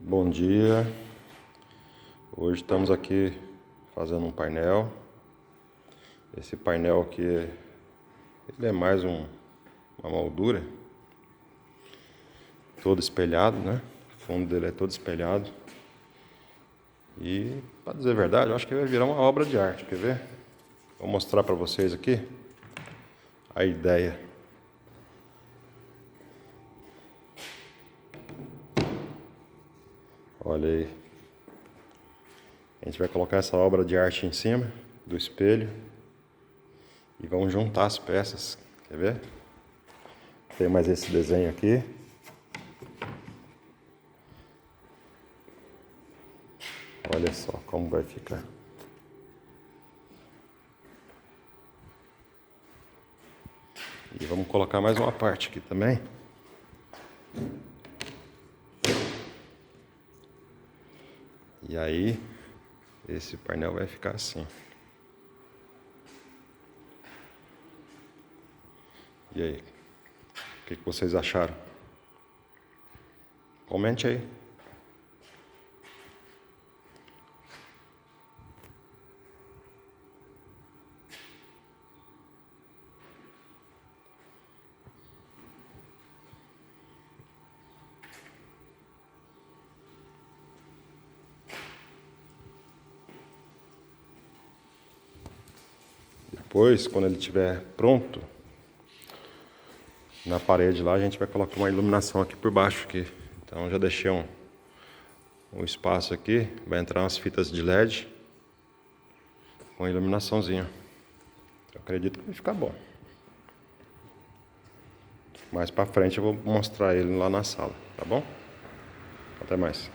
Bom dia, hoje estamos aqui fazendo um painel. Esse painel aqui ele é mais uma moldura, todo espelhado, né? O fundo dele é todo espelhado. E, para dizer a verdade, eu acho que vai virar uma obra de arte, quer ver? Vou mostrar para vocês aqui a ideia. Olha aí. A gente vai colocar essa obra de arte em cima do espelho e vamos juntar as peças. Quer ver? Tem mais esse desenho aqui. Olha só como vai ficar. E vamos colocar mais uma parte aqui também. E aí, esse painel vai ficar assim. E aí, o que vocês acharam? Comente aí. Depois, quando ele estiver pronto, na parede lá a gente vai colocar uma iluminação aqui por baixo aqui. Então já deixei um espaço aqui, vai entrar umas fitas de LED com iluminaçãozinha. Eu acredito que vai ficar bom. Mais pra frente eu vou mostrar ele lá na sala, tá bom? Até mais.